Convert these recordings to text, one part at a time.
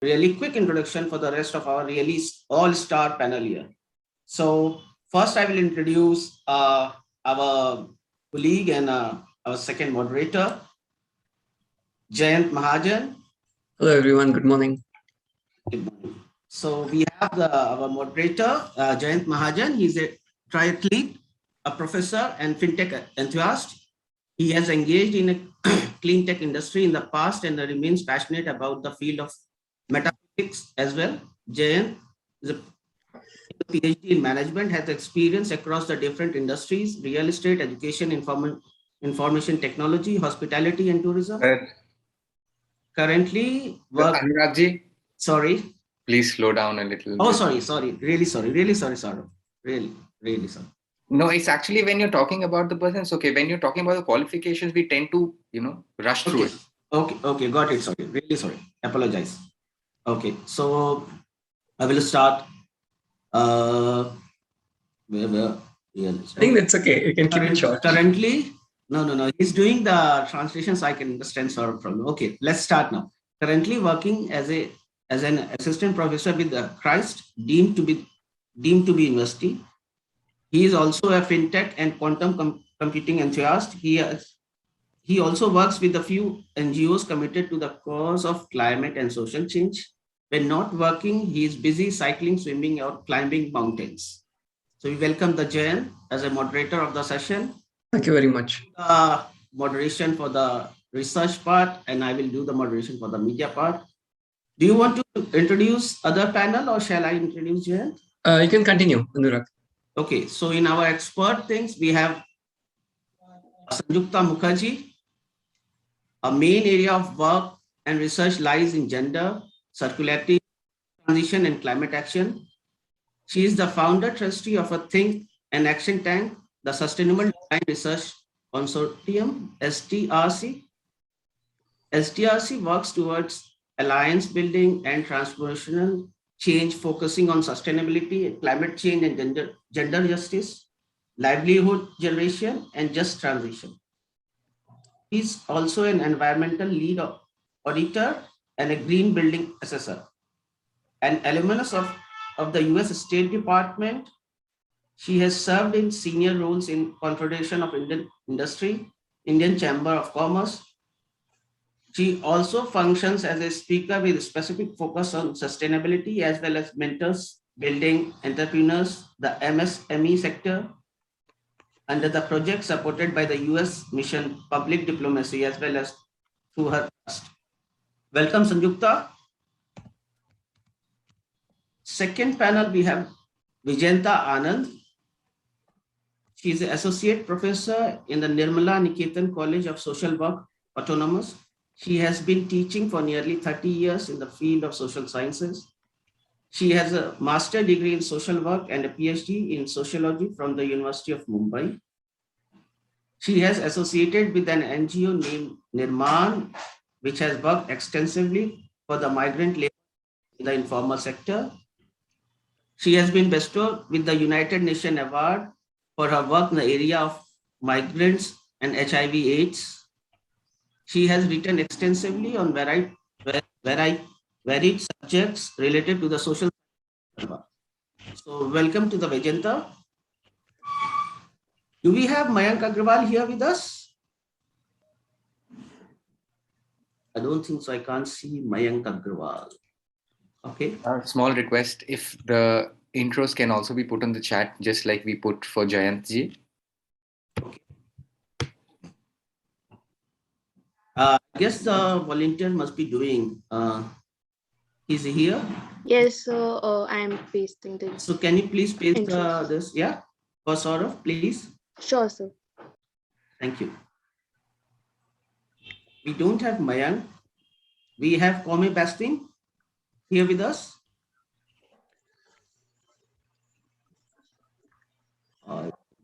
really quick introduction for the rest of our really all-star panel here. So first I will introduce our colleague and our second moderator, Jayant Mahajan. Hello everyone, good morning. Good morning. So we have our moderator, Jayant Mahajan. He's a triathlete, a professor and fintech enthusiast. He has engaged in a clean tech industry in the past and remains passionate about the field of metaphysics as well. Jayant is a PhD in management, has experience across the different industries, real estate, education, information technology, hospitality and tourism. Currently work. Anurag, sorry. Please slow down a little. Oh, sorry. Really sorry, Saurabh. Really sorry. No, it's actually when you're talking about the person, it's okay. When you're talking about the qualifications, we tend to, rush through it. Okay, got it. Sorry, really sorry. Apologize. Okay, so I will start. I think that's okay. You can keep it short. Currently, no. He's doing the translation, so I can understand Saurabh from. Okay, let's start now. Currently working as an assistant professor with the Christ deemed to be university. He is also a fintech and quantum computing enthusiast. He also works with a few NGOs committed to the cause of climate and social change. When not working, he is busy cycling, swimming, or climbing mountains. So we welcome the Jayant as a moderator of the session. Thank you very much. Moderation for the research part, and I will do the moderation for the media part. Do you want to introduce other panel or shall I introduce Jayant? You can continue, Anurag. Okay, so in our expert things, we have Sanjukta Mukherjee. A main area of work and research lies in gender, circularity, transition, and climate action. She is the founder trustee of a think and action tank, the Sustainable Design Research Consortium, SDRC. SDRC works towards alliance building and transformational change, focusing on sustainability, climate change, and gender justice, livelihood generation, and just transition. He's also an environmental lead auditor and a green building assessor. An alumnus of the US State Department, she has served in senior roles in Confederation of Indian Industry, Indian Chamber of Commerce. She also functions as a speaker with specific focus on sustainability as well as mentors, building entrepreneurs, the MSME sector, under the project supported by the US Mission Public Diplomacy as well as through her trust. Welcome, Sanjukta. Second panel, we have Vijayanta Anand. She is an associate professor in the Nirmala Niketan College of Social Work, Autonomous. She has been teaching for nearly 30 years in the field of social sciences. She has a master's degree in social work and a PhD in sociology from the University of Mumbai. She has associated with an NGO named Nirman, which has worked extensively for the migrant labor in the informal sector. She has been bestowed with the United Nations Award for her work in the area of migrants and HIV/AIDS. She has written extensively on varied subjects related to the social. So welcome to the Vijayanta. Do we have Mayank Agrawal here with us? I don't think so. I can't see Mayank Agrawal. Okay. Small request, if the intros can also be put on the chat, just like we put for Jayant ji. Okay. I guess the volunteer must be doing. Is he here? Yes, so I am pasting this. So can you please paste this? Yeah, for Saurav, please. Sure, sir. Thank you. We don't have Mayank. We have Kome Bastin here with us.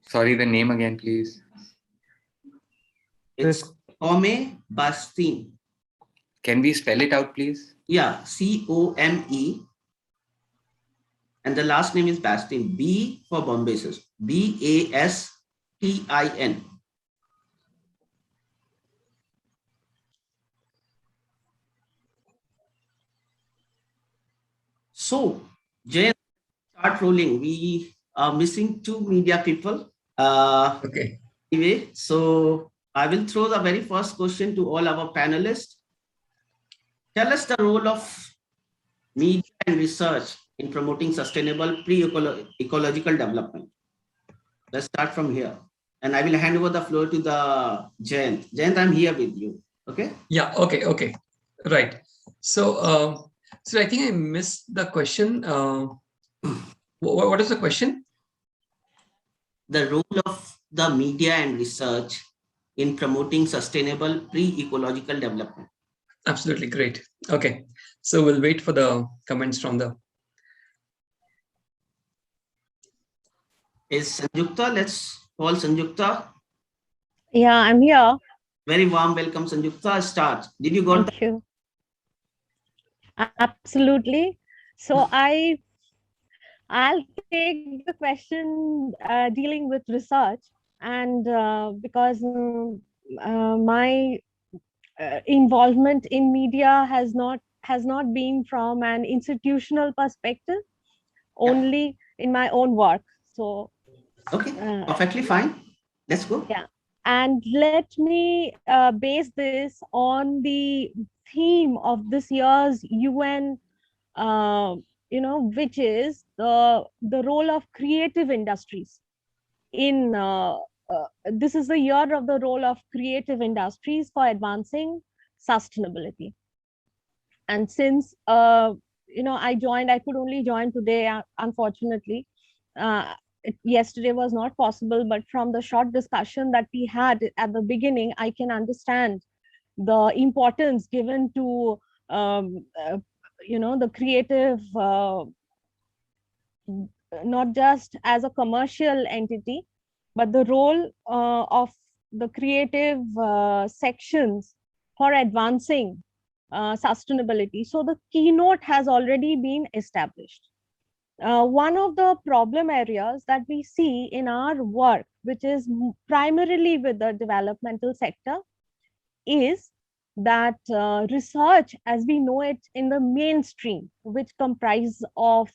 Sorry, the name again, please. It's Kome Bastin. Can we spell it out, please? Yeah, C-O-M-E. And the last name is Bastin. B for Bombay, B-A-S-T-I-N. So, Jay, start rolling. We are missing 2 media people. Okay. Anyway, so I will throw the very first question to all our panelists. Tell us the role of media and research in promoting sustainable pre-ecological development. Let's start from here. And I will hand over the floor to the Jayant. Jayant, I'm here with you. Okay? Yeah. Okay. Right. So, so I think I missed the question. What is the question? The role of the media and research in promoting sustainable pre-ecological development. Absolutely great. Okay. So we'll wait for the comments from the. Is Sanjukta? Let's call Sanjukta. Yeah, I'm here. Very warm welcome, Sanjukta. Start. Did you got Thank you. Absolutely. So I'll take the question dealing with research, and because my involvement in media has not been from an institutional perspective, only in my own work. So okay, perfectly fine. Let's go. Yeah. And let me base this on the theme of this year's UN, which is the role of creative industries in this is the year of the role of creative industries for advancing sustainability. And since I could only join today, unfortunately. Yesterday was not possible, but from the short discussion that we had at the beginning, I can understand the importance given to the creative, not just as a commercial entity, but the role of the creative sections for advancing sustainability. So the keynote has already been established. One of the problem areas that we see in our work, which is primarily with the developmental sector, is that research as we know it in the mainstream, which comprise of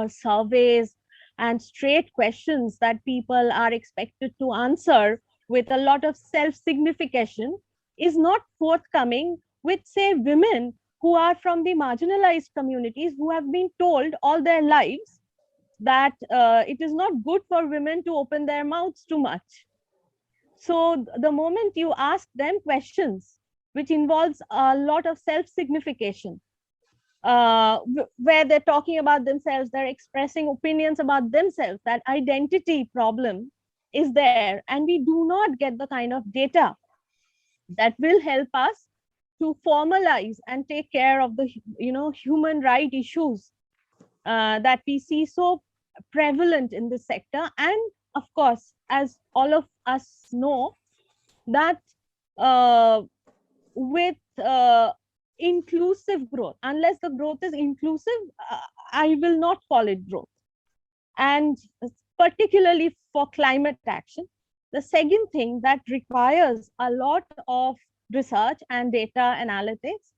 surveys and straight questions that people are expected to answer with a lot of self-signification, is not forthcoming with, say, women who are from the marginalized communities, who have been told all their lives that it is not good for women to open their mouths too much. So the moment you ask them questions, which involves a lot of self-signification, where they're talking about themselves, they're expressing opinions about themselves, that identity problem is there. And we do not get the kind of data that will help us to formalize and take care of the human right issues that we see so prevalent in this sector. And of course, as all of us know, that with inclusive growth, unless the growth is inclusive, I will not call it growth. And particularly for climate action, the second thing that requires a lot of research and data analytics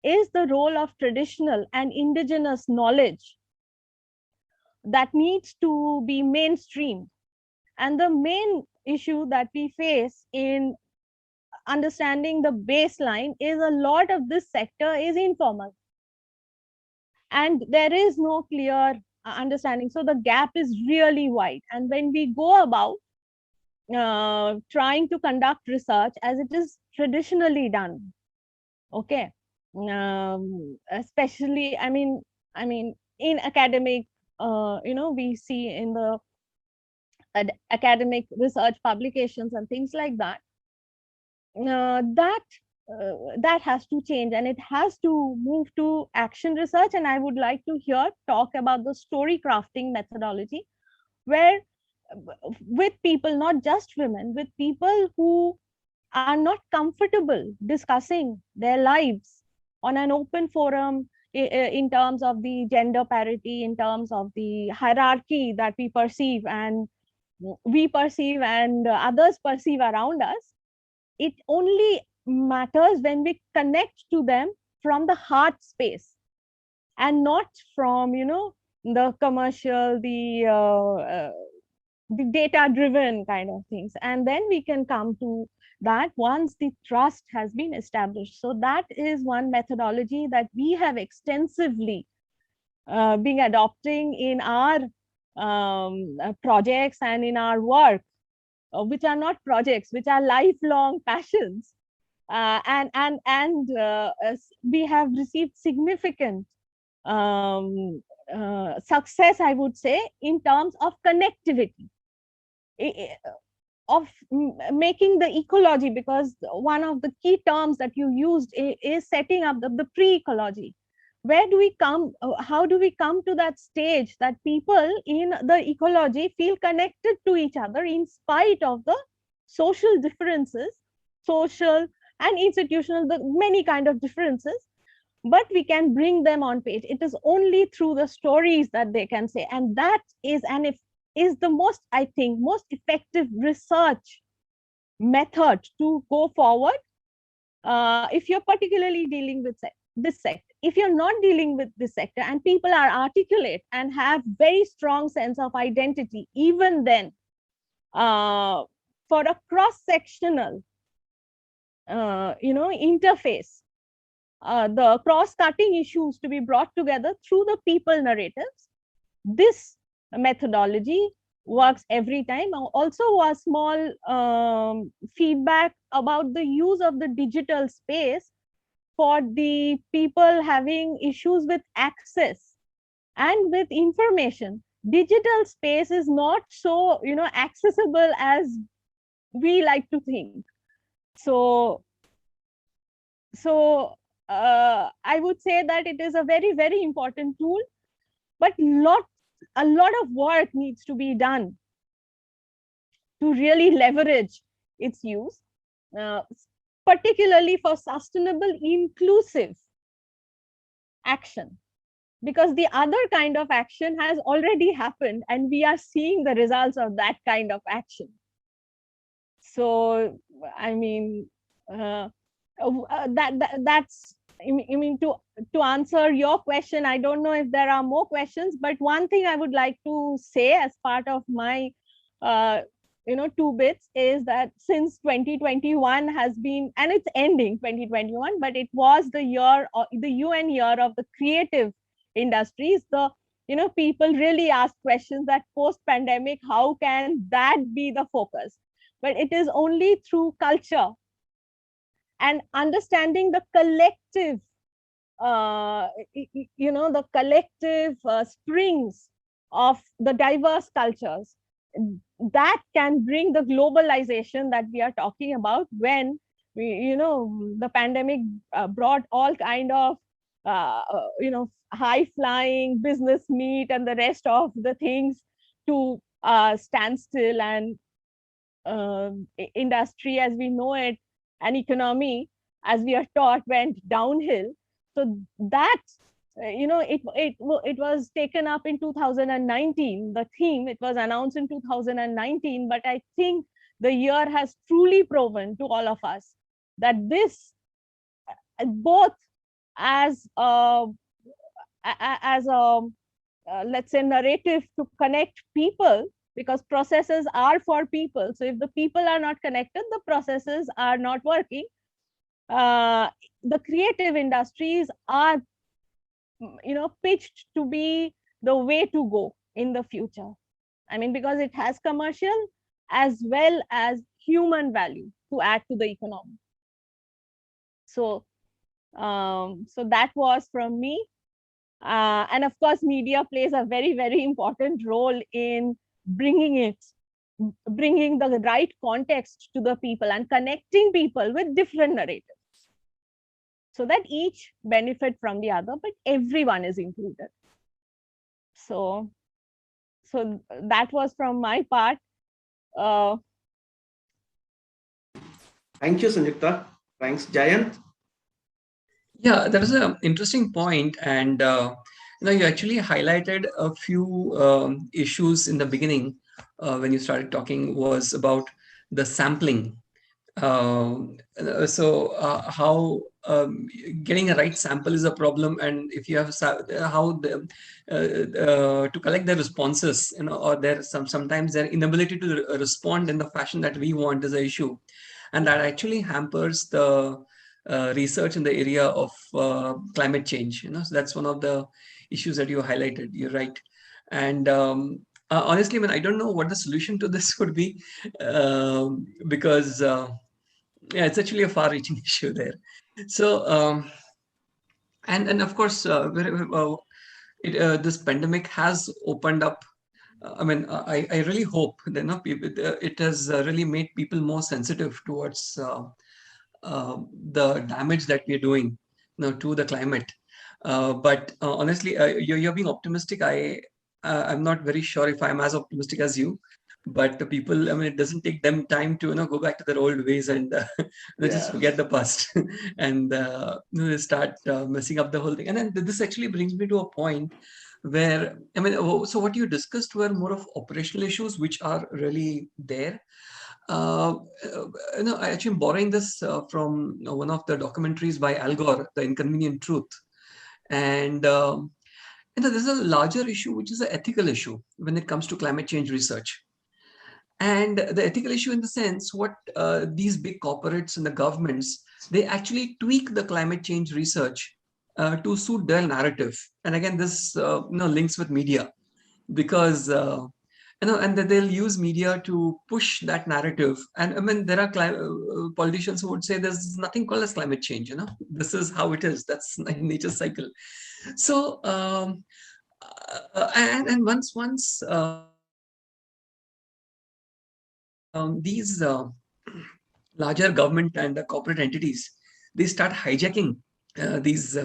is the role of traditional and indigenous knowledge that needs to be mainstreamed. And the main issue that we face in understanding the baseline is a lot of this sector is informal. And there is no clear understanding. So the gap is really wide. And when we go about trying to conduct research as it is traditionally done, okay, especially, I mean, in academic, we see in the academic research publications and things like that, that has to change, and it has to move to action research. And I would like to here talk about the story crafting methodology, where with people, not just women, with people who are not comfortable discussing their lives on an open forum in terms of the gender parity, in terms of the hierarchy that we perceive and others perceive around us. It only matters when we connect to them from the heart space. and not from, the commercial, the data driven kind of things. And then we can come to that once the trust has been established. So that is one methodology that we have extensively been adopting in our projects and in our work, which are not projects, which are lifelong passions. We have received significant success, I would say, in terms of connectivity, of making the ecology, because one of the key terms that you used is setting up the pre-ecology. Where do we come, how do we come to that stage that people in the ecology feel connected to each other in spite of the social differences, social and institutional, the many kind of differences, but we can bring them on page. It is only through the stories that they can say, and that is the most, I think, most effective research method to go forward. If you're particularly dealing with this sector, if you're not dealing with this sector and people are articulate and have very strong sense of identity, even then, for a cross-sectional, interface, the cross-cutting issues to be brought together through the people narratives, this methodology works every time. Also, a small feedback about the use of the digital space for the people having issues with access and with information. Digital space is not so, accessible as we like to think. So I would say that it is a very, very important tool, but a lot of work needs to be done to really leverage its use, particularly for sustainable, inclusive action, because the other kind of action has already happened and we are seeing the results of that kind of action. So, I mean, that's, I mean, to answer your question, I don't know if there are more questions, but one thing I would like to say as part of my, 2 bits is that since 2021 has been, and it's ending 2021, but it was the year, the UN year of the creative industries. People really ask questions that post-pandemic, how can that be the focus? But it is only through culture and understanding the collective, the collective springs of the diverse cultures that can bring the globalization that we are talking about, when the pandemic brought all kind of high flying business meet and the rest of the things to stand still, and industry as we know it and economy as we are taught went downhill. So that it was taken up in 2019, the theme, it was announced in 2019, but I think the year has truly proven to all of us that this, both as a let's say narrative to connect people, because processes are for people. So if the people are not connected, the processes are not working. The creative industries are, pitched to be the way to go in the future. I mean, because it has commercial as well as human value to add to the economy. So, so that was from me. And of course, media plays a very, very important role in bringing the right context to the people and connecting people with different narratives, so that each benefit from the other, but everyone is included. So that was from my part. Thank you, Sanjukta. Thanks, Jayant. Yeah, that is an interesting point, and you actually highlighted a few issues in the beginning when you started talking, was about the sampling. How getting a right sample is a problem, and if you have how to collect the responses, or there sometimes their inability to respond in the fashion that we want is an issue, and that actually hampers the research in the area of climate change. So that's one of the issues that you highlighted. You're right, and honestly, I don't know what the solution to this would be, because yeah, it's actually a far-reaching issue there. So, and of course, this pandemic has opened up. I really hope that it has really made people more sensitive towards the damage that we are doing to the climate. But honestly, you're being optimistic. I'm not very sure if I'm as optimistic as you. But the people, it doesn't take them time to go back to their old ways and they just forget the past and they start messing up the whole thing. And then this actually brings me to a point where so what you discussed were more of operational issues which are really there. I actually am borrowing this from one of the documentaries by Al Gore, The Inconvenient Truth. And there's a larger issue, which is an ethical issue when it comes to climate change research. And the ethical issue in the sense, what these big corporates and the governments, they actually tweak the climate change research to suit their narrative. And again, this links with media, because and that they'll use media to push that narrative. And there are politicians who would say there's nothing called as climate change. This is how it is. That's nature's cycle. So and once these larger government and corporate entities, they start hijacking these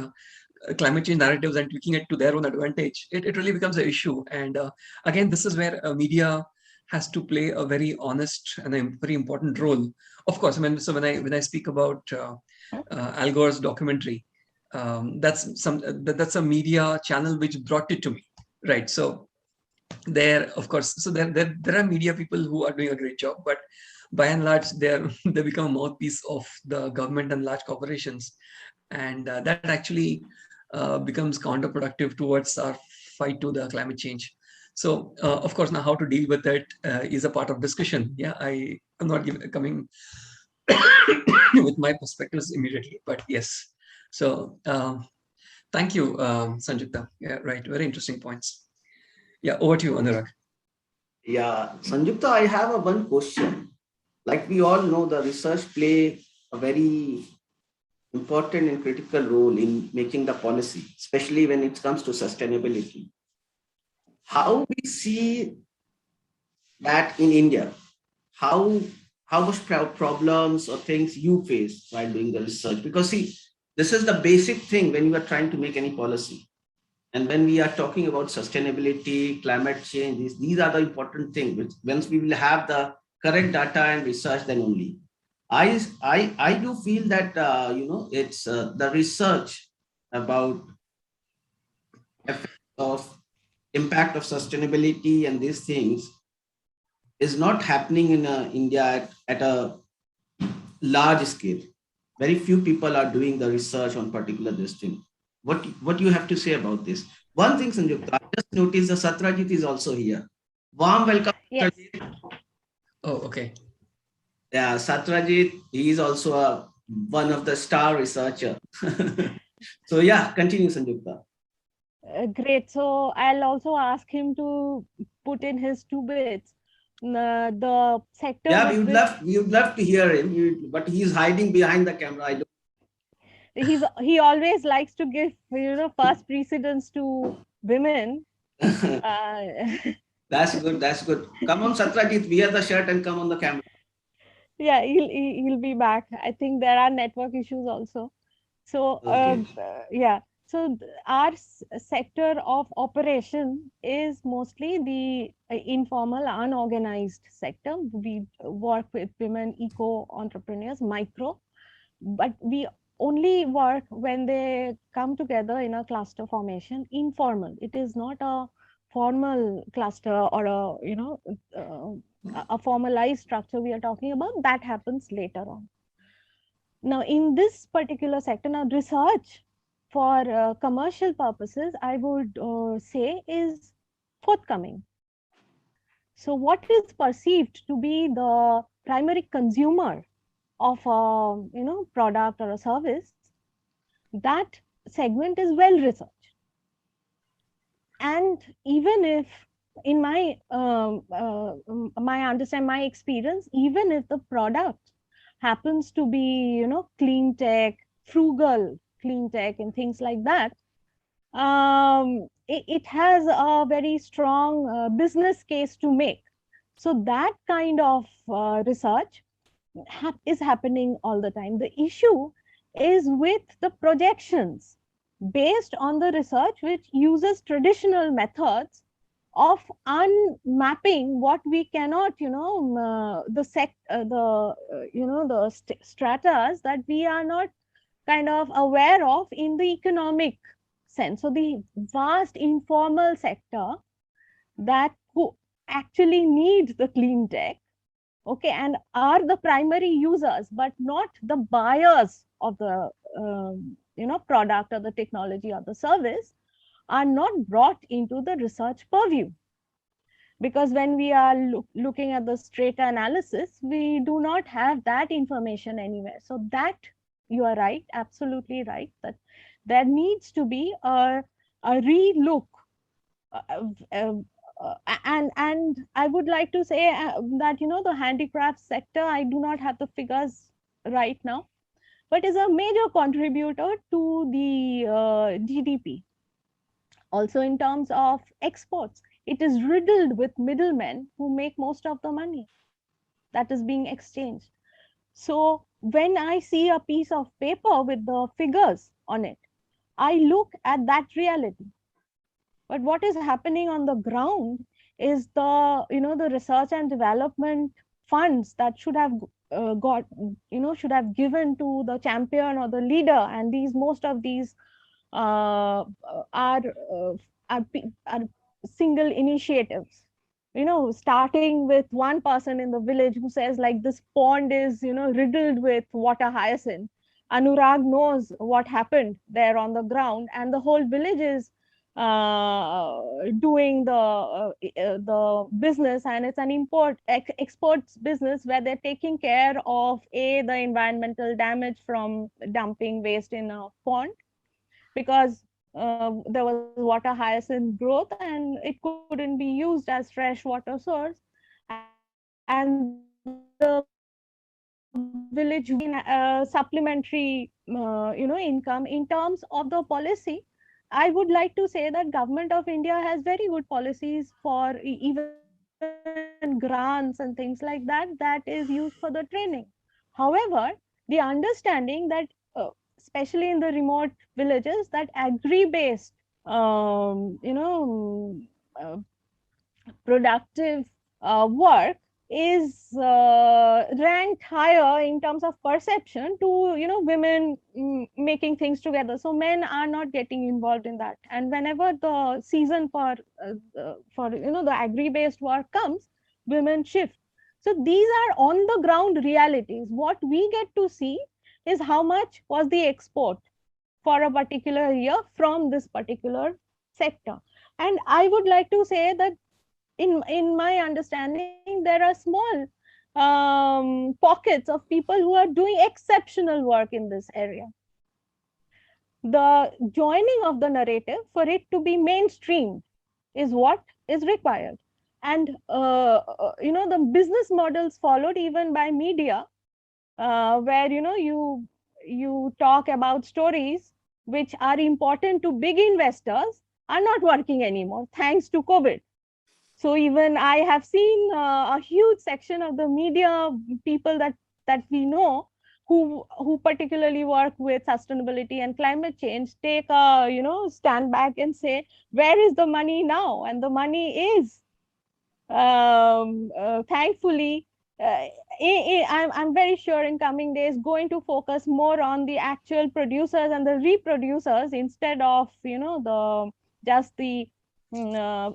climate change narratives and tweaking it to their own advantage, it really becomes an issue. And again, this is where media has to play a very honest and a very important role. Of course, so when I speak about Al Gore's documentary, that's a media channel which brought it to me, right? So there, of course, so there are media people who are doing a great job, but by and large, they become a mouthpiece of the government and large corporations, and that actually becomes counterproductive towards our fight to the climate change. So, of course, now how to deal with it is a part of discussion. Yeah, I'm not coming with my perspectives immediately, but yes. So, thank you, Sanjukta. Yeah, right. Very interesting points. Yeah, over to you, Anurag. Yeah, Sanjukta, I have one question. Like we all know, the research play a very important and critical role in making the policy, especially when it comes to sustainability. How we see that in India? How much problems or things you face while doing the research? Because see, this is the basic thing when you are trying to make any policy. And when we are talking about sustainability, climate change, these are the important things, which once we will have the correct data and research, then only. I do feel that, it's the research about of impact of sustainability and these things is not happening in India at a large scale. Very few people are doing the research on particular this thing. What you have to say about this? One thing, Sanjukta, I just noticed the Satrajit is also here. Warm welcome. Yes. Oh, okay. Yeah, Satrajit, he is also one of the star researcher. So yeah, continue, Sanjukta. Great. So I'll also ask him to put in his 2 bits. The sector. Yeah, we would love to hear him, but he's hiding behind the camera. I don't. He always likes to give first precedence to women. That's good. That's good. Come on, Satrajit, wear the shirt and come on the camera. Yeah, he'll be back. I think there are network issues also. So Okay. yeah. So our sector of operation is mostly the informal, unorganized sector. We work with women, eco entrepreneurs, micro, but we only work when they come together in a cluster formation, informal. It is not a formal cluster or a a formalized structure we are talking about, that happens later on. Now, in this particular sector, now research for commercial purposes, I would say is forthcoming. So what is perceived to be the primary consumer of a product or a service, that segment is well researched. And even if in my my experience, even if the product happens to be clean tech, frugal clean tech and things like that, it has a very strong business case to make. So that kind of research is happening all the time. The issue is with the projections based on the research which uses traditional methods of unmapping what we cannot, the stratas that we are not kind of aware of in the economic sense. So the vast informal sector that who actually need the clean tech, okay, and are the primary users, but not the buyers of the product or the technology or the service, are not brought into the research purview. Because when we are looking at the strata analysis, we do not have that information anywhere. So that, you are right, absolutely right, that there needs to be a re-look. And I would like to say that the handicraft sector, I do not have the figures right now, but is a major contributor to the GDP. Also in terms of exports, it is riddled with middlemen who make most of the money that is being exchanged. So when I see a piece of paper with the figures on it, I look at that reality. But what is happening on the ground is the research and development funds that should have should have given to the champion or the leader, and most of these are single initiatives, starting with one person in the village who says, like, this pond is riddled with water hyacinth. Anurag knows what happened there on the ground, and the whole village is doing the business, and it's an exports business where they're taking care of the environmental damage from dumping waste in a pond, because there was water hyacinth growth and it couldn't be used as fresh water source, and the village supplementary income. In terms of the policy, I would like to say that Government of India has very good policies for even grants and things like that, that is used for the training. However, the understanding that especially in the remote villages, that agri-based productive work is ranked higher in terms of perception to women making things together. So men are not getting involved in that, and whenever the season for the agri-based work comes, women shift. So these are on the ground realities. What we get to see is how much was the export for a particular year from this particular sector. And I would like to say that in my understanding, there are small pockets of people who are doing exceptional work in this area. The joining of the narrative for it to be mainstreamed is what is required. And the business models followed even by media, where you talk about stories which are important to big investors, are not working anymore thanks to COVID. So even I have seen a huge section of the media people that we know who particularly work with sustainability and climate change take a stand back and say, where is the money now? And the money is thankfully I'm very sure in coming days going to focus more on the actual producers and the reproducers instead of just the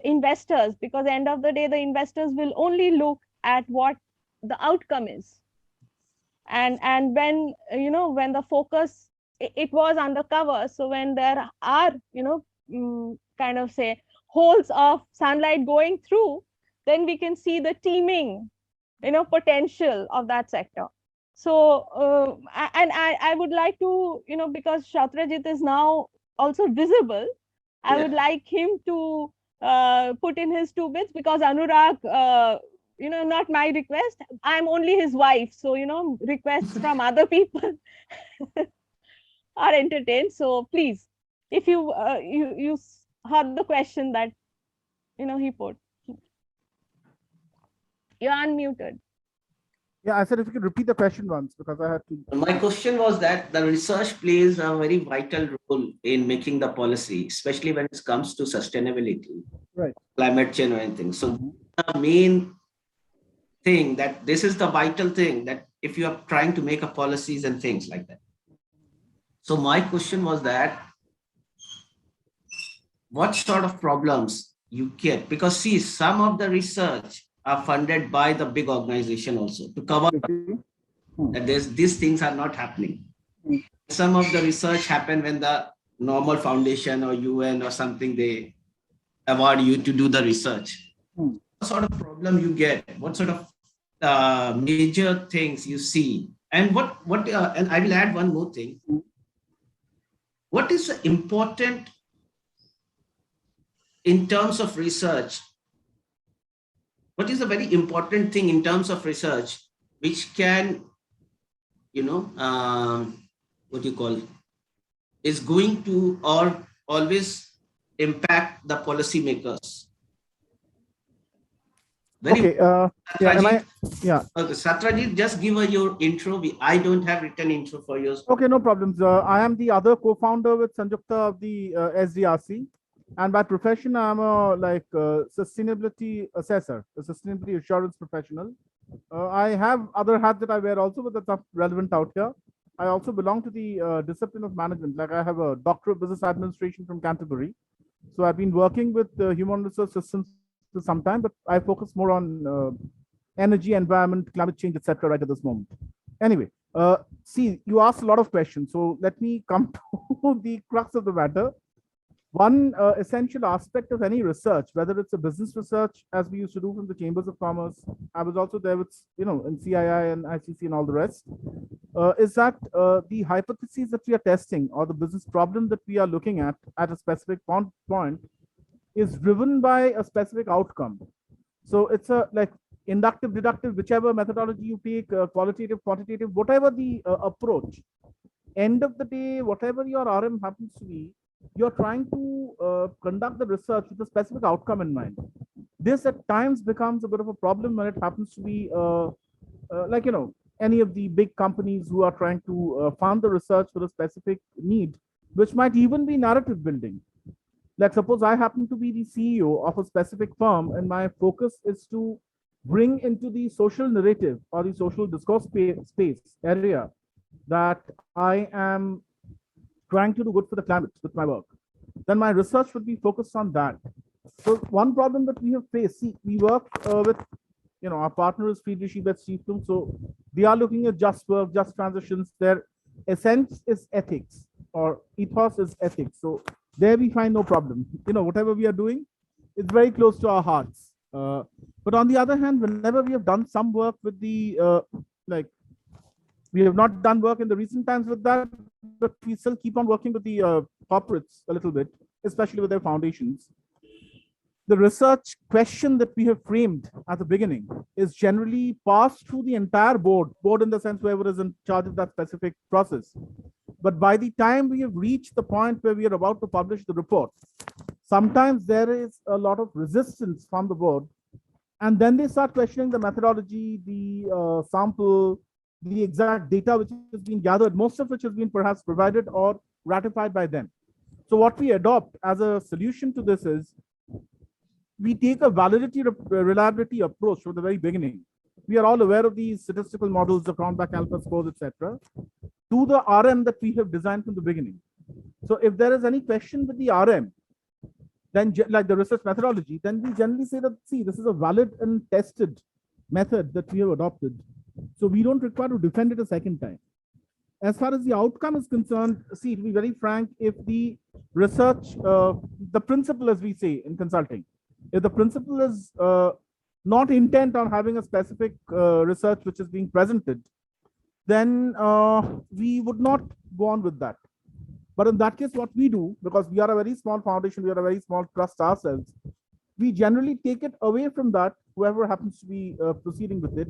investors, because end of the day the investors will only look at what the outcome is. And when, when the focus, it was undercover. So when there are, kind of say holes of sunlight going through, then we can see the teeming, potential of that sector. So, and I would like to, because Satrajit is now also visible, I would like him to put in his 2 bits, because Anurag, not my request. I'm only his wife. So, requests from other people are entertained. So please, if you heard the question that, he put. You're unmuted. Yeah, I said if you could repeat the question once, because I had to. My question was that the research plays a very vital role in making the policy, especially when it comes to sustainability, Right, climate change or anything. So the main thing that this is the vital thing that if you are trying to make a policies and things like that. So my question was that what sort of problems you get? Because see, some of the research are funded by the big organization also to cover that these things are not happening. Some of the research happen when the normal foundation or UN or something, they award you to do the research. What sort of problem you get? What sort of major things you see? And and I will add one more thing. What is important in terms of research? What is a very important thing in terms of research, which can, what you call, is going to or always impact the policymakers? Okay. Satrajit, just give your intro. I don't have written intro for yours. Okay, no problems. I am the other co-founder with Sanjukta of the SDRC. And by profession, I'm a sustainability assessor, a sustainability assurance professional. I have other hats that I wear also, but that's not relevant out here. I also belong to the discipline of management. Like I have a doctorate of business administration from Canterbury. So I've been working with human resource systems for some time, but I focus more on energy, environment, climate change, etc. right at this moment. Anyway, see, you asked a lot of questions. So let me come to the crux of the matter. One essential aspect of any research, whether it's a business research, as we used to do from the chambers of commerce, I was also there with, in CII and ICC and all the rest, is that the hypotheses that we are testing or the business problem that we are looking at a specific point is driven by a specific outcome. So it's a inductive, deductive, whichever methodology you take, qualitative, quantitative, whatever the approach. End of the day, whatever your RM happens to be, you're trying to conduct the research with a specific outcome in mind. This at times becomes a bit of a problem when it happens to be any of the big companies who are trying to fund the research for a specific need, which might even be narrative building. Like suppose I happen to be the CEO of a specific firm and my focus is to bring into the social narrative or the social discourse space area that I am trying to do good for the climate with my work, then my research would be focused on that. So one problem that we have faced, see, we work with, our partner is Friedrich Ebert Stiftung, so they are looking at just work, just transitions. Their essence is ethics, or ethos is ethics. So there we find no problem. Whatever we are doing, it's very close to our hearts. But on the other hand, whenever we have done some work with the, we have not done work in the recent times with that, but we still keep on working with the corporates a little bit, especially with their foundations. The research question that we have framed at the beginning is generally passed through the entire board in the sense whoever is in charge of that specific process. But by the time we have reached the point where we are about to publish the report, sometimes there is a lot of resistance from the board. And then they start questioning the methodology, the sample, the exact data which has been gathered, most of which has been perhaps provided or ratified by them. So what we adopt as a solution to this is we take a validity reliability approach from the very beginning. We are all aware of these statistical models, the Cronbach alpha scores, etc., to the RM that we have designed from the beginning. So if there is any question with the RM, then like the research methodology, then we generally say that, see, this is a valid and tested method that we have adopted. So we don't require to defend it a second time. As far as the outcome is concerned, see, to be very frank, if the research, the principle, as we say in consulting, if the principle is not intent on having a specific research which is being presented, then we would not go on with that. But in that case, what we do, because we are a very small foundation, we are a very small trust ourselves, we generally take it away from that, whoever happens to be proceeding with it,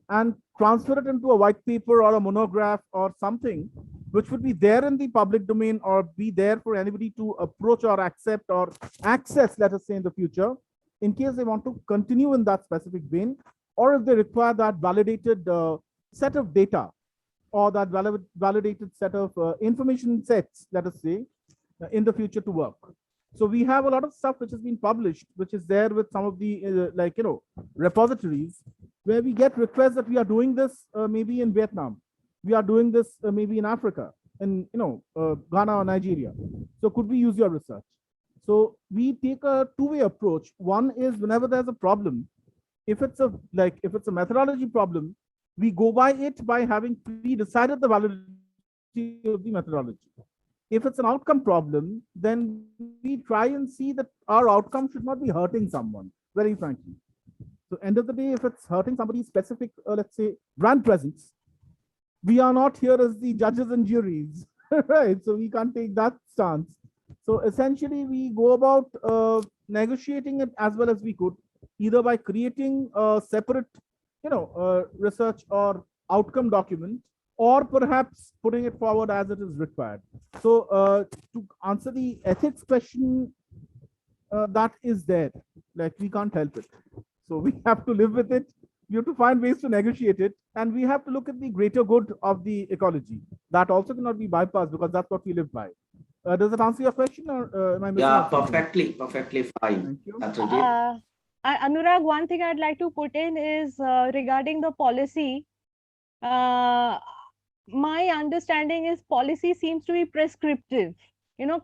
and transfer it into a white paper or a monograph or something which would be there in the public domain or be there for anybody to approach or accept or access, let us say, in the future, in case they want to continue in that specific vein, or if they require that validated set of data or that validated set of information sets, let us say, in the future to work. So we have a lot of stuff which has been published, which is there with some of the repositories, where we get requests that we are doing this maybe in Vietnam, we are doing this maybe in Africa, in Ghana or Nigeria. So could we use your research? So we take a two-way approach. One is whenever there's a problem, if it's a methodology problem, we go by it by having pre-decided the validity of the methodology. If it's an outcome problem, then we try and see that our outcome should not be hurting someone, very frankly. So end of the day, if it's hurting somebody's specific, let's say, brand presence, we are not here as the judges and juries, right? So we can't take that stance. So essentially, we go about negotiating it as well as we could, either by creating a separate, research or outcome document, or perhaps putting it forward as it is required. So to answer the ethics question, that is there, like we can't help it. So we have to live with it. We have to find ways to negotiate it. And we have to look at the greater good of the ecology. That also cannot be bypassed because that's what we live by. Does that answer your question, or am I missing out something? Perfectly fine. Thank you. Anurag, one thing I'd like to put in is regarding the policy. My understanding is policy seems to be prescriptive,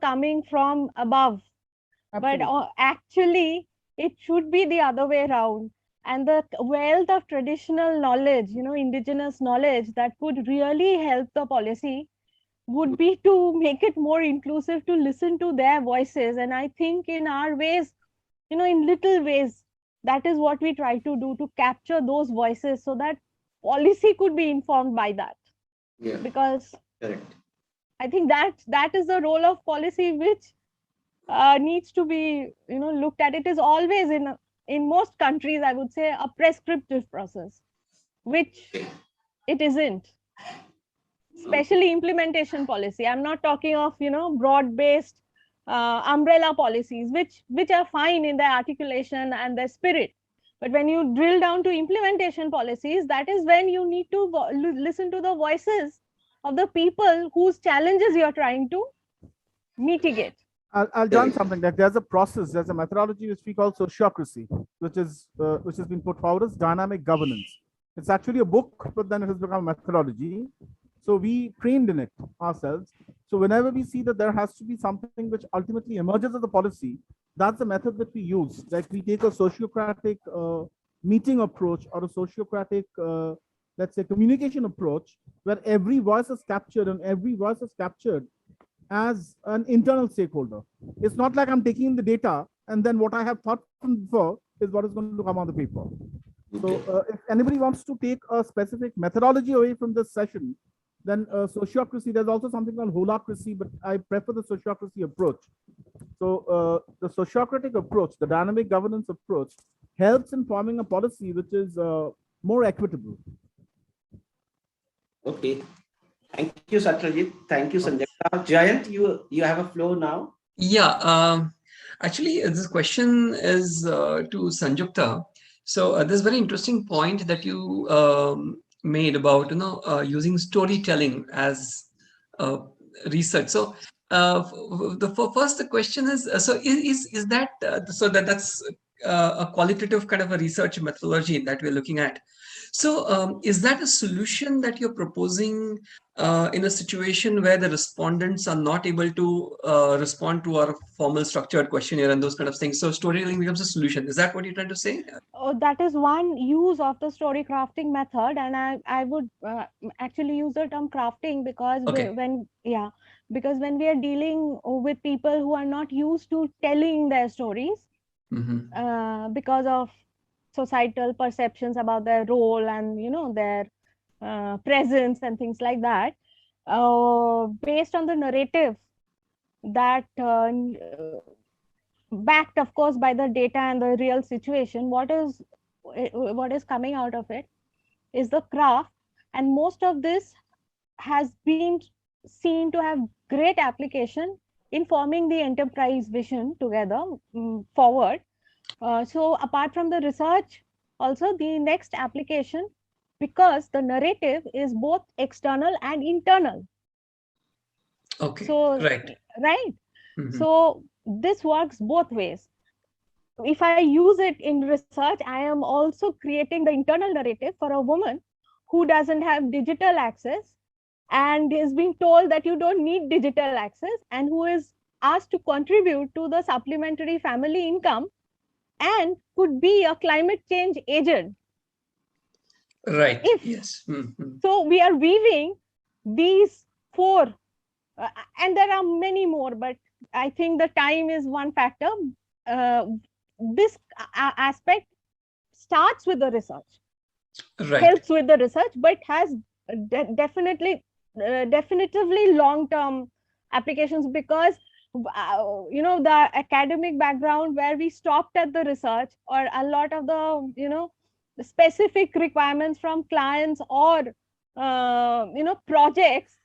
coming from above. Absolutely. But actually, it should be the other way around. And the wealth of traditional knowledge, indigenous knowledge that could really help the policy would be to make it more inclusive, to listen to their voices. And I think in our ways, in little ways, that is what we try to do, to capture those voices so that policy could be informed by that. Yeah. Because Correct. I think that is the role of policy, which needs to be looked at. It is always in most countries, I would say, a prescriptive process, which it isn't. Especially implementation policy. I'm not talking of broad-based umbrella policies, which are fine in their articulation and their spirit. But when you drill down to implementation policies, that is when you need to listen to the voices of the people whose challenges you're trying to mitigate. I'll join something like there's a process, there's a methodology which we call sociocracy, which has been put forward as dynamic governance. It's actually a book, but then it has become a methodology. So we trained in it ourselves. So whenever we see that there has to be something which ultimately emerges as a policy, that's the method that we use. Like we take a sociocratic meeting approach or a sociocratic, let's say, communication approach, where every voice is captured and every voice is captured as an internal stakeholder. It's not like I'm taking in the data and then what I have thought from before is what is going to come on the paper. Okay. So if anybody wants to take a specific methodology away from this session, then sociocracy, there's also something called holacracy, but I prefer the sociocracy approach. So the sociocratic approach, the dynamic governance approach, helps in forming a policy which is more equitable. Okay. Thank you, Satrajit. Thank you, Sanjukta. Jayant, you have a floor now. Yeah. Actually, this question is to Sanjukta. So this very interesting point that you made about using storytelling as research. So the question is, so is that so that's a qualitative kind of a research methodology that we're looking at. So is that a solution that you're proposing in a situation where the respondents are not able to respond to our formal structured questionnaire and those kind of things? So storytelling becomes a solution. Is that what you're trying to say? That is one use of the story crafting method, and I would actually use the term crafting because Okay. because when we are dealing with people who are not used to telling their stories because of societal perceptions about their role and their presence and things like that, based on the narrative that backed of course by the data and the real situation, what is coming out of it is the craft, and most of this has been seen to have great application in forming the enterprise vision together forward. So apart from the research, also the next application, because the narrative is both external and internal. Okay. So right. So this works both ways. If I use it in research, I am also creating the internal narrative for a woman who doesn't have digital access and is being told that you don't need digital access, and who is asked to contribute to the supplementary family income and could be a climate change agent. Right. Yes. So we are weaving these four, and there are many more, but I think the time is one factor. This aspect starts with the research, helps with the research, but has definitively long-term applications, because the academic background where we stopped at the research, or a lot of the the specific requirements from clients or projects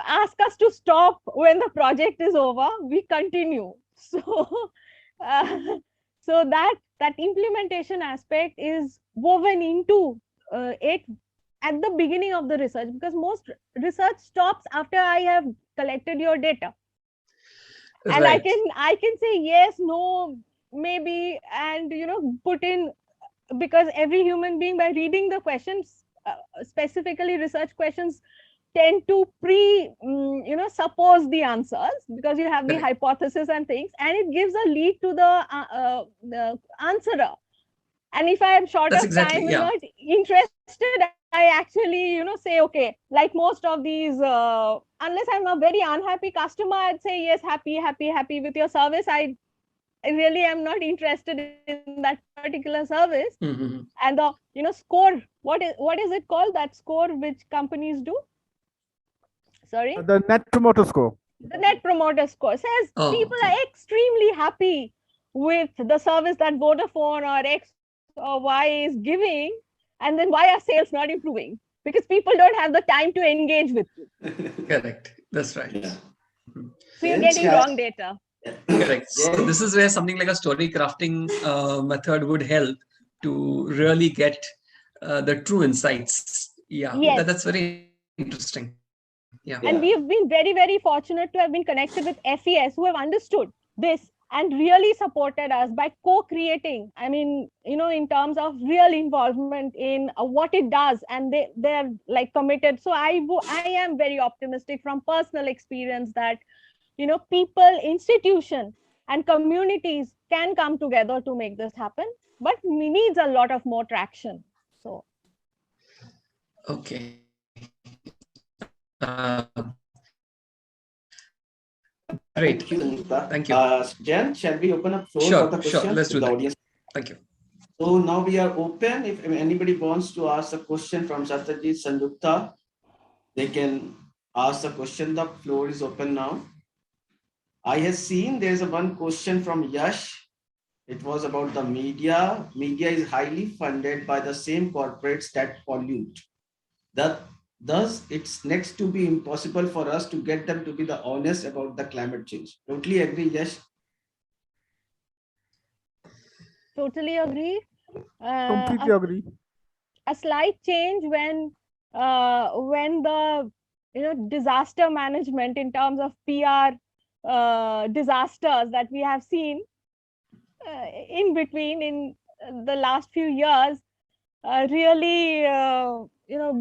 ask us to stop when the project is over. We continue. So so that implementation aspect is woven into it at the beginning of the research, because most research stops after I have collected your data, and I can say yes, no, maybe, and put in, because every human being, by reading the questions, specifically research questions, tend to suppose the answers, because you have the hypothesis and things, and it gives a lead to the answerer. And if I am short of time and not interested, I actually say okay, like most of these, unless I'm a very unhappy customer, I'd say yes, happy with your service. I really am not interested in that particular service. And the score, what is it called, that score which companies do? Sorry, the net promoter score. The net promoter score says people are extremely happy with the service that Vodafone or X or Y is giving, and then why are sales not improving? Because people don't have the time to engage with you. Correct. That's right. Yeah. So you're getting wrong data. Correct. So this is where something like a story crafting method would help to really get the true insights. Yeah, yes. That's very interesting. Yeah. And we've been very, very fortunate to have been connected with FES, who have understood this and really supported us by co-creating. I mean, in terms of real involvement in what it does, and they're like committed. So I am very optimistic from personal experience that people, institution, and communities can come together to make this happen, but needs a lot of more traction. So okay. Great. Thank you. Jayant, shall we open up floor for the questions? Sure. Let's do that. Audience? Thank you. So now we are open. If anybody wants to ask a question from Satrajit, Sanjukta, they can ask the question. The floor is open now. I have seen there's one question from Yash. It was about the media. Media is highly funded by the same corporates that pollute. Thus, it's next to be impossible for us to get them to be the honest about the climate change. Totally agree, Yash? Totally agree. Completely agree. A slight change when the disaster management in terms of PR disasters that we have seen in between in the last few years really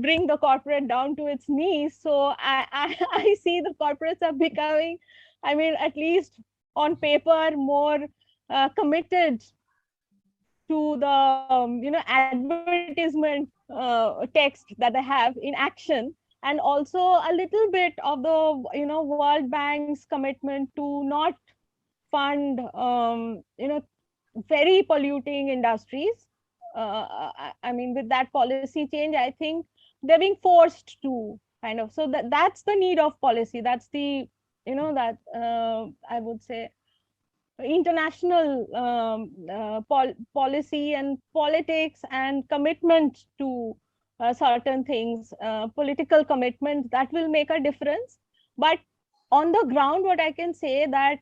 bring the corporate down to its knees. So I see the corporates are becoming, I mean, at least on paper, more committed to the advertisement text that they have in action, and also a little bit of the World Bank's commitment to not fund very polluting industries. I mean, with that policy change, I think they're being forced to kind of. So that's the need of policy. That's the that I would say international policy and politics and commitment to certain things, political commitment that will make a difference. But on the ground, what I can say that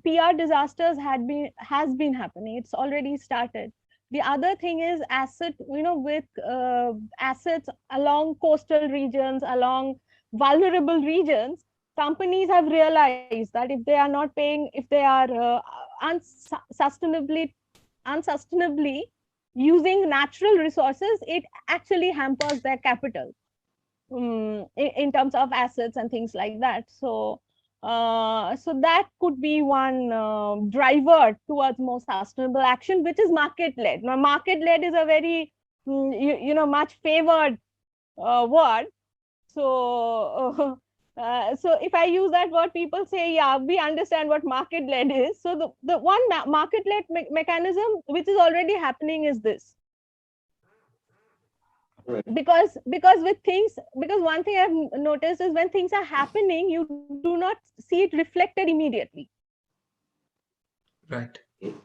PR disasters has been happening. It's already started. The other thing is with assets along coastal regions, along vulnerable regions, companies have realized that if they are not paying, if they are unsustainably using natural resources, it actually hampers their capital in terms of assets and things like that. So that could be one driver towards more sustainable action, which is market led. Now, market led is a very much favored word. So so if I use that word, people say, yeah, we understand what market led is. So the one market led mechanism which is already happening is this. Right. Because one thing I've noticed is when things are happening, you do not see it reflected immediately. Right.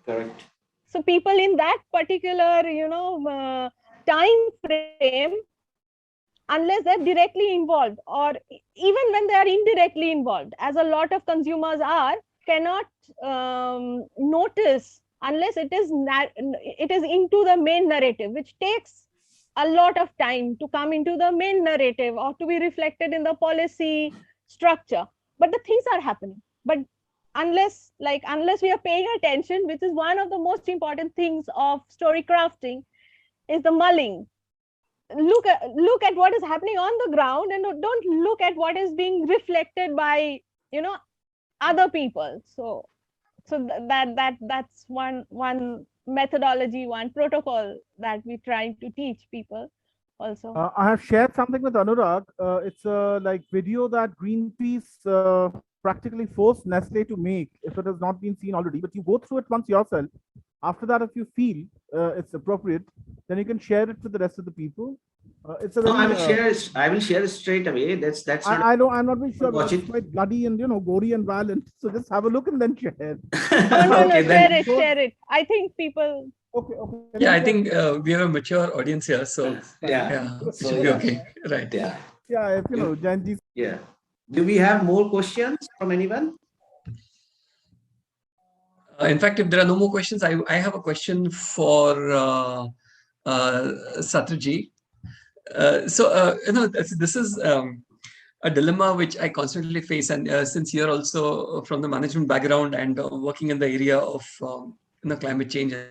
Correct. So people in that particular time frame, unless they're directly involved, or even when they are indirectly involved, as a lot of consumers are, cannot notice unless it is into the main narrative, which takes a lot of time to come into the main narrative or to be reflected in the policy structure. But the things are happening. But unless we are paying attention, which is one of the most important things of story crafting, is the mulling. Look at what is happening on the ground, and don't look at what is being reflected by other people. So that's one methodology, one protocol that we try to teach people also. I have shared something with Anurag. It's a video that Greenpeace practically forced Nestle to make, if it has not been seen already. But you go through it once yourself. After that, if you feel it's appropriate, then you can share it with the rest of the people. It's a very, I will share it straight away. That's not. I'm not very sure. Watch It's it. quite bloody and gory and violent. So just have a look and then share. No, Okay, then. share it. I think people. Okay. Yeah, I think we have a mature audience here, so Yeah. it So, should be yeah. okay. Right. Yeah. Yeah, if Jayant. Yeah. Do we have more questions from anyone? In fact, if there are no more questions, I have a question for Satrajit. This is a dilemma which I constantly face, and since you're also from the management background and working in the area of climate change and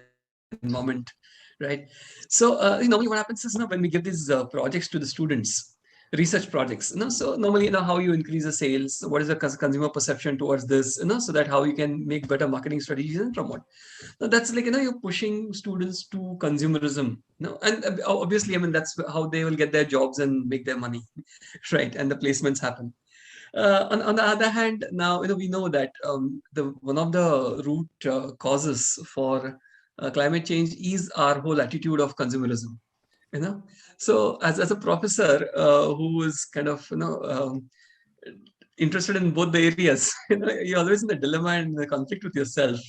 environment, right? So normally what happens is when we give these projects to the students, research projects, so normally how you increase the sales, what is the consumer perception towards this, so that how you can make better marketing strategies and promote. Now that's you're pushing students to consumerism, and obviously that's how they will get their jobs and make their money, right? And the placements happen. On the other hand, now we know that one of the root causes for climate change is our whole attitude of consumerism. So as a professor who is kind of interested in both the areas, you're always in the dilemma and the conflict with yourself.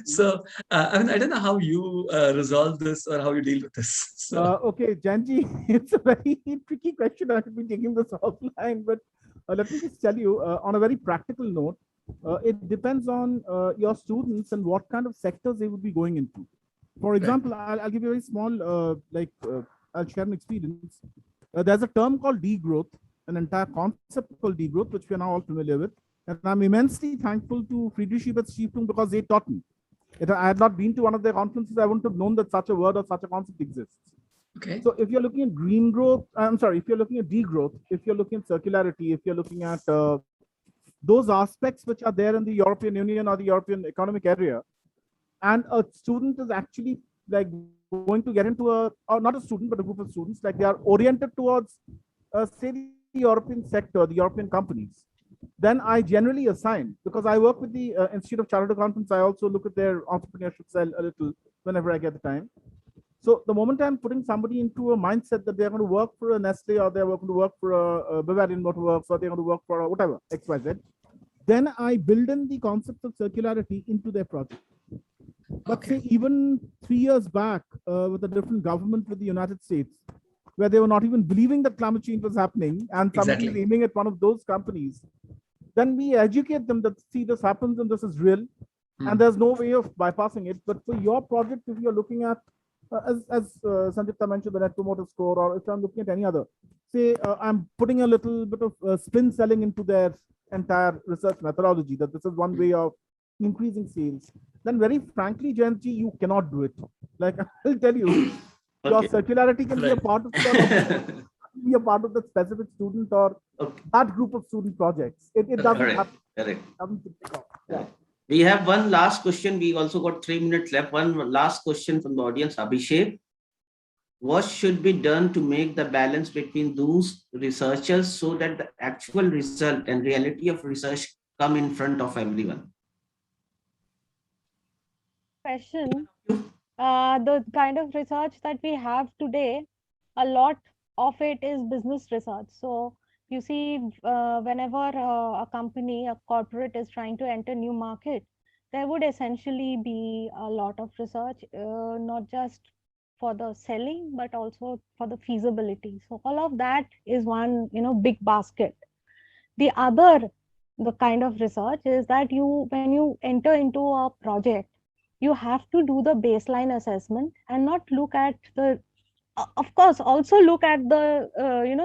So I don't know how you resolve this or how you deal with this. So. Okay, Janji, it's a very tricky question. I should be taking this offline, but let me just tell you on a very practical note, it depends on your students and what kind of sectors they would be going into. For example, I'll give you a very small, I'll share an experience. There's a term called degrowth, an entire concept called degrowth, which we are now all familiar with. And I'm immensely thankful to Friedrich Ebert Stiftung because they taught me. If I had not been to one of their conferences, I wouldn't have known that such a word or such a concept exists. Okay. So if you're looking at green growth, if you're looking at degrowth, if you're looking at circularity, if you're looking at those aspects which are there in the European Union or the European Economic Area, and a student is actually like going to get into or not a student, but a group of students, like they are oriented towards, say, the European sector, the European companies, then I generally assign, because I work with the Institute of Chartered Accountants, I also look at their entrepreneurship cell a little whenever I get the time. So the moment I'm putting somebody into a mindset that they're going to work for a Nestle, or they're going to work for a Bavarian Motor Works, or they're going to work for whatever, XYZ, then I build in the concept of circularity into their project. But say even 3 years back, with a different government with the United States, where they were not even believing that climate change was happening, and somebody is aiming at one of those companies, then we educate them that, see, this happens and this is real, and there's no way of bypassing it. But for your project, if you're looking at, as Sanjukta mentioned, the Net Promoter Score, or if I'm looking at any other, say I'm putting a little bit of spin selling into their entire research methodology, that this is one way of increasing sales, then very frankly, Jayant, you cannot do it. Like I'll tell you, your circularity can be a part of be a part of the specific student or that group of student projects. It doesn't happen. Yeah. We have one last question. We also got 3 minutes left. One last question from the audience, Abhishek. What should be done to make the balance between those researchers so that the actual result and reality of research come in front of everyone? Question. The kind of research that we have today, a lot of it is business research. So you see, whenever a company, a corporate is trying to enter new market, there would essentially be a lot of research, not just for the selling, but also for the feasibility. So all of that is one, big basket. The other, the kind of research is that when you enter into a project, you have to do the baseline assessment and not look at the, of course, also look at the,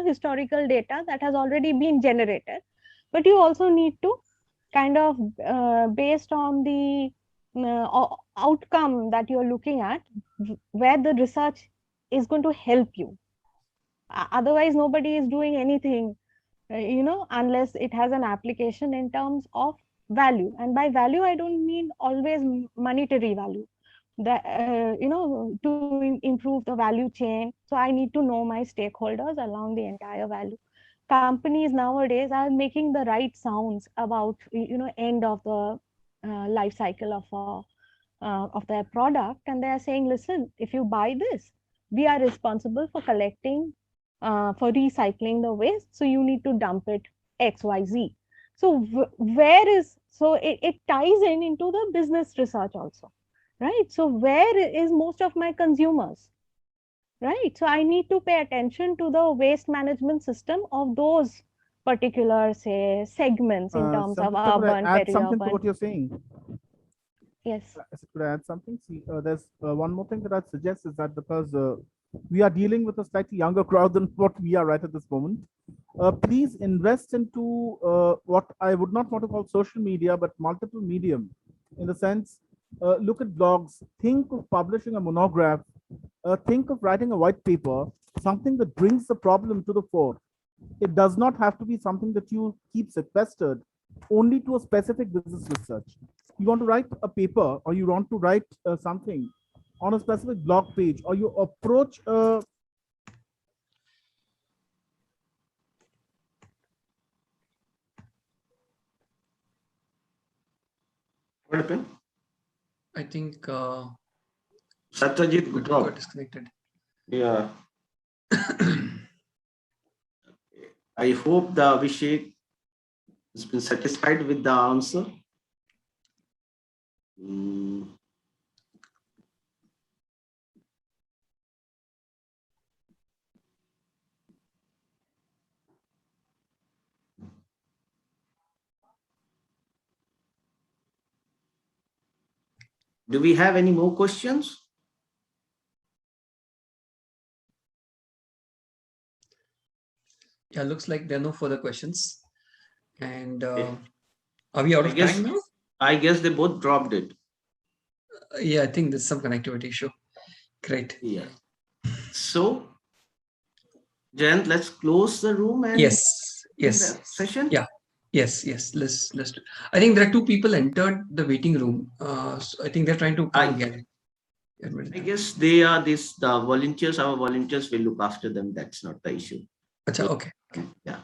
historical data that has already been generated. But you also need to kind of, based on the outcome that you're looking at, where the research is going to help you. Otherwise, nobody is doing anything, unless it has an application in terms of value. And by value, I don't mean always monetary value. That, to improve the value chain. So I need to know my stakeholders along the entire value. Companies nowadays are making the right sounds about, end of the life cycle of their product. And they are saying, listen, if you buy this, we are responsible for collecting, for recycling the waste. So you need to dump it XYZ. So it ties into the business research also, right? So where is most of my consumers, right? So I need to pay attention to the waste management system of those particular, say, segments in terms of urban, add something to peri-urban. what you're saying. Yes. Could I add something? See, there's one more thing that I'd suggest is that because we are dealing with a slightly younger crowd than what we are right at this moment, please invest into what I would not want to call social media, but multiple medium. In the sense, look at blogs, think of publishing a monograph, think of writing a white paper, something that brings the problem to the fore. It does not have to be something that you keep sequestered only to a specific business research. You want to write a paper, or you want to write something on a specific blog page, or you approach what happened? I think Satrajit got disconnected. Yeah. I hope the Abhishek has been satisfied with the answer. Do we have any more questions? Yeah, looks like there are no further questions. And are we out of time now? I guess they both dropped it. Yeah, I think there's some connectivity issue. Great. Yeah. So, Jayant, let's close the room and Yes. end Yes. the session. Yeah. Yes. Yes. Let's. I think there are two people entered the waiting room. So I think they're trying to come again. I guess they are the volunteers. Our volunteers will look after them. That's not the issue. Acha, okay. Yeah.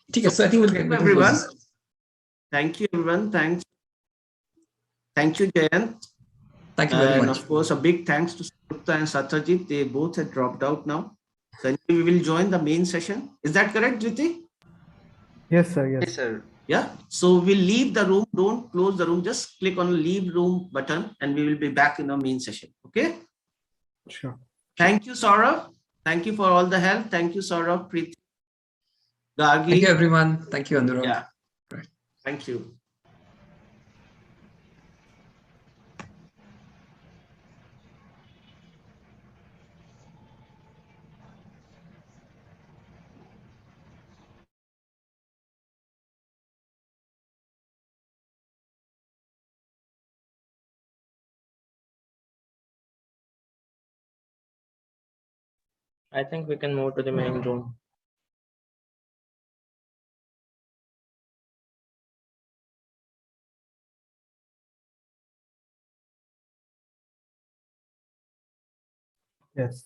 Okay, so I think we'll get everyone. Thank you, everyone. Thanks. Thank you, Jayant. Thank you very and much. Of course, a big thanks to Sanjukta and Satrajit. They both had dropped out now. So we will join the main session. Is that correct, Jyoti? Yes, sir. Yes, sir. Yeah. So we'll leave the room. Don't close the room. Just click on the leave room button and we will be back in our main session. Okay. Sure. Thank you, Saurabh. Thank you for all the help. Thank you, Saurabh, Preeti, Gargi. Thank you, everyone. Thank you, Anurag. Yeah. Right. Thank you. I think we can move to the main room. Yes.